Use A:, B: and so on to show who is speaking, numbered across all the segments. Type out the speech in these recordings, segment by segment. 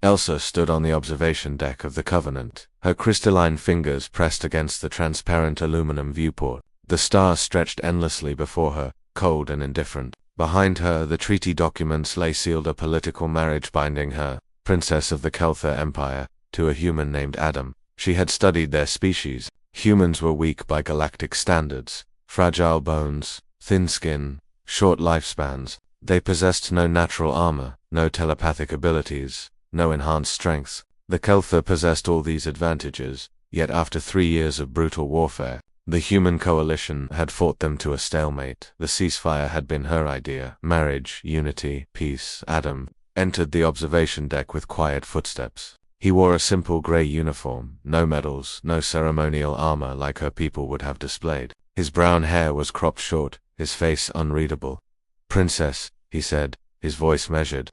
A: Elsa stood on the observation deck of the Covenant, her crystalline fingers pressed against the transparent aluminum viewport. The stars stretched endlessly before her, cold and indifferent. Behind her, the treaty documents lay sealed, a political marriage binding her, princess of the Kelthar Empire, to a human named Adam. She had studied their species. Humans were weak by galactic standards, fragile bones, thin skin, short lifespans. They possessed no natural armor, no telepathic abilities, no enhanced strength. The Kelthar possessed all these advantages, yet after 3 years of brutal warfare, the human coalition had fought them to a stalemate. The ceasefire had been her idea. Marriage, unity, peace. Adam entered the observation deck with quiet footsteps. He wore a simple gray uniform, no medals, no ceremonial armor like her people would have displayed. His brown hair was cropped short, his face unreadable. "Princess," he said, his voice measured.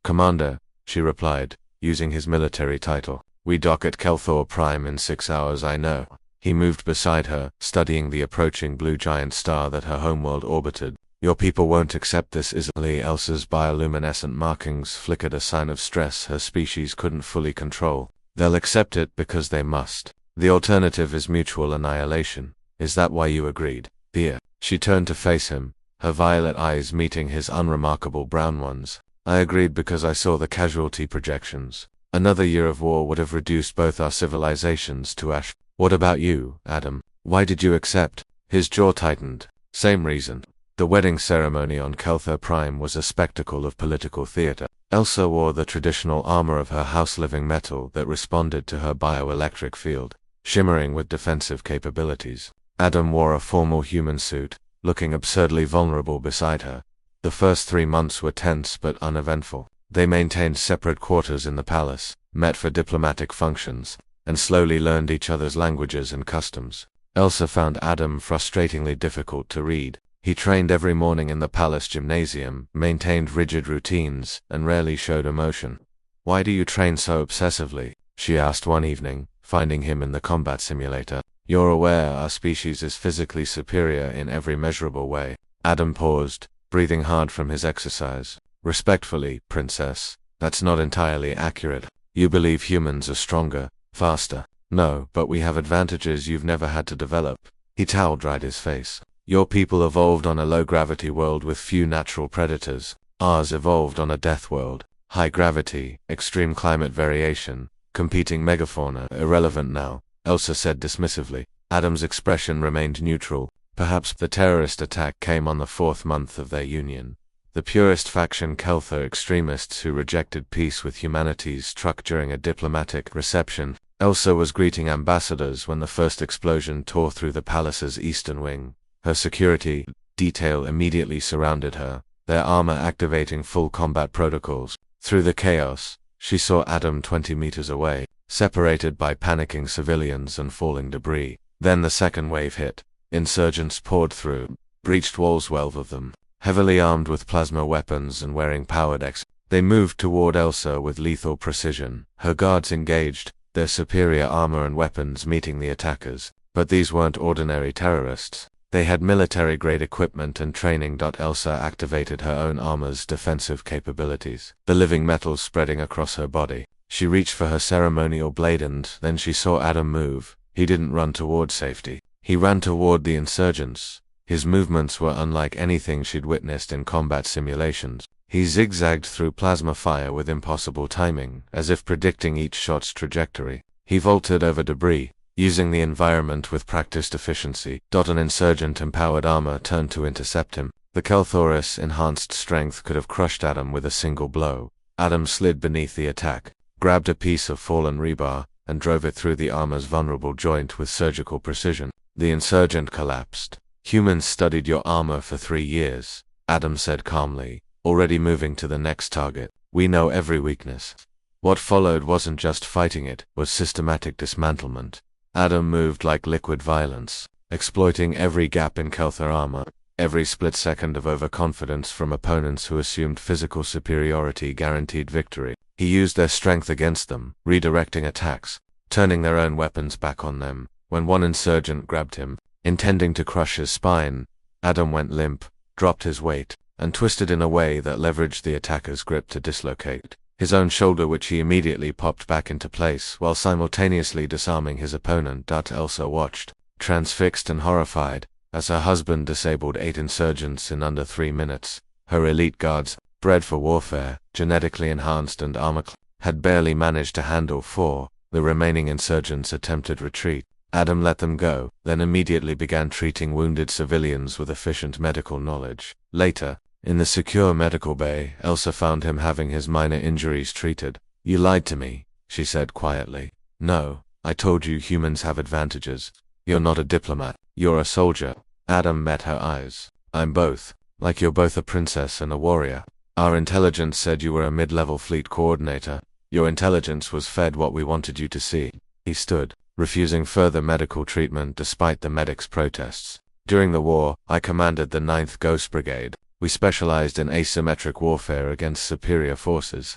A: "Commander," she replied, using his military title. "We dock at Kelthar Prime in 6 hours, I know." He moved beside her, studying the approaching blue giant star that her homeworld orbited. "Your people won't accept this easily." Elsa's bioluminescent markings flickered, a sign of stress her species couldn't fully control. "They'll accept it because they must. The alternative is mutual annihilation. Is that why you agreed?" "Dear." She turned to face him, her violet eyes meeting his unremarkable brown ones. "I agreed because I saw the casualty projections. Another year of war would have reduced both our civilizations to ash." "What about you, Adam? Why did you accept?" His jaw tightened. "Same reason." The wedding ceremony on Kelthar Prime was a spectacle of political theater. Elsa wore the traditional armor of her house-living metal that responded to her bioelectric field, shimmering with defensive capabilities. Adam wore a formal human suit, looking absurdly vulnerable beside her. The first 3 months were tense but uneventful. They maintained separate quarters in the palace, met for diplomatic functions, and slowly learned each other's languages and customs. Elsa found Adam frustratingly difficult to read. He trained every morning in the palace gymnasium, maintained rigid routines, and rarely showed emotion. "Why do you train so obsessively?" she asked one evening, finding him in the combat simulator. "You're aware our species is physically superior in every measurable way." Adam paused, breathing hard from his exercise. "Respectfully, Princess, that's not entirely accurate. You believe humans are stronger, faster. No, but we have advantages you've never had to develop." He towel-dried his face. "Your people evolved on a low-gravity world with few natural predators. Ours evolved on a death world. High gravity, extreme climate variation, competing megafauna. Irrelevant now," Elsa said dismissively. Adam's expression remained neutral. Perhaps the terrorist attack came on the 4th month of their union. The purist faction Kelthar extremists who rejected peace with humanity struck during a diplomatic reception. Elsa was greeting ambassadors when the first explosion tore through the palace's eastern wing. Her security detail immediately surrounded her, their armor activating full combat protocols. Through the chaos, she saw Adam 20 meters away, separated by panicking civilians and falling debris. Then the second wave hit. Insurgents poured through, breached walls, 12 of them, heavily armed with plasma weapons and wearing powered X. They moved toward Elsa with lethal precision, her guards engaged, their superior armor and weapons meeting the attackers. But these weren't ordinary terrorists. They had military-grade equipment and training. Elsa activated her own armor's defensive capabilities, the living metals spreading across her body. She reached for her ceremonial blade and then she saw Adam move. He didn't run toward safety. He ran toward the insurgents. His movements were unlike anything she'd witnessed in combat simulations. He zigzagged through plasma fire with impossible timing, as if predicting each shot's trajectory. He vaulted over debris, using the environment with practiced efficiency. An insurgent-empowered armor turned to intercept him. The Kelthaurus' enhanced strength could have crushed Adam with a single blow. Adam slid beneath the attack, grabbed a piece of fallen rebar, and drove it through the armor's vulnerable joint with surgical precision. The insurgent collapsed. "Humans studied your armor for 3 years," Adam said calmly, already moving to the next target. "We know every weakness." What followed wasn't just fighting, it was systematic dismantlement. Adam moved like liquid violence, exploiting every gap in Kelthar armor, every split second of overconfidence from opponents who assumed physical superiority guaranteed victory. He used their strength against them, redirecting attacks, turning their own weapons back on them. When one insurgent grabbed him, intending to crush his spine, Adam went limp, dropped his weight, and twisted in a way that leveraged the attacker's grip to dislocate. his own shoulder, which he immediately popped back into place while simultaneously disarming his opponent. Elsa watched, transfixed and horrified, as her husband disabled 8 insurgents in under 3 minutes. Her elite guards, bred for warfare, genetically enhanced and armor-clad, had barely managed to handle 4. The remaining insurgents attempted retreat. Adam let them go, then immediately began treating wounded civilians with efficient medical knowledge. Later, in the secure medical bay, Elsa found him having his minor injuries treated. "You lied to me," she said quietly. "No, I told you humans have advantages. You're not a diplomat, you're a soldier." Adam met her eyes. "I'm both. Like you're both a princess and a warrior. Our intelligence said you were a mid-level fleet coordinator. Your intelligence was fed what we wanted you to see." He stood, refusing further medical treatment despite the medics' protests. "During the war, I commanded the 9th Ghost Brigade. We specialized in asymmetric warfare against superior forces."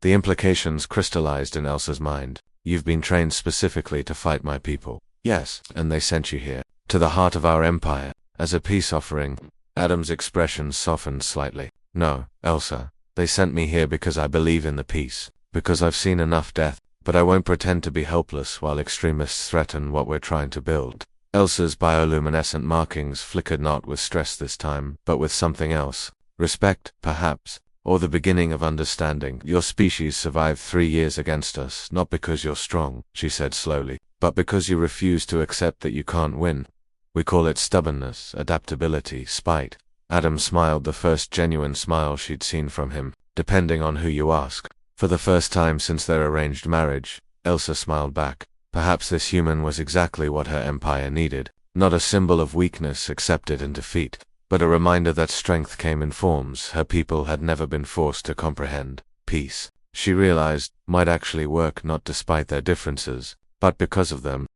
A: The implications crystallized in Elsa's mind. "You've been trained specifically to fight my people." "Yes, and they sent you here, to the heart of our empire, as a peace offering." Adam's expression softened slightly. "No, Elsa, they sent me here because I believe in the peace, because I've seen enough death, but I won't pretend to be helpless while extremists threaten what we're trying to build." Elsa's bioluminescent markings flickered not with stress this time, but with something else. "Respect, perhaps, or the beginning of understanding. Your species survived 3 years against us, not because you're strong," she said slowly, "but because you refuse to accept that you can't win. We call it stubbornness, adaptability, spite." Adam smiled, the first genuine smile she'd seen from him, depending on who you ask. For the first time since their arranged marriage, Elsa smiled back. Perhaps this human was exactly what her empire needed. Not a symbol of weakness accepted in defeat, but a reminder that strength came in forms her people had never been forced to comprehend. Peace, she realized, might actually work not despite their differences, but because of them.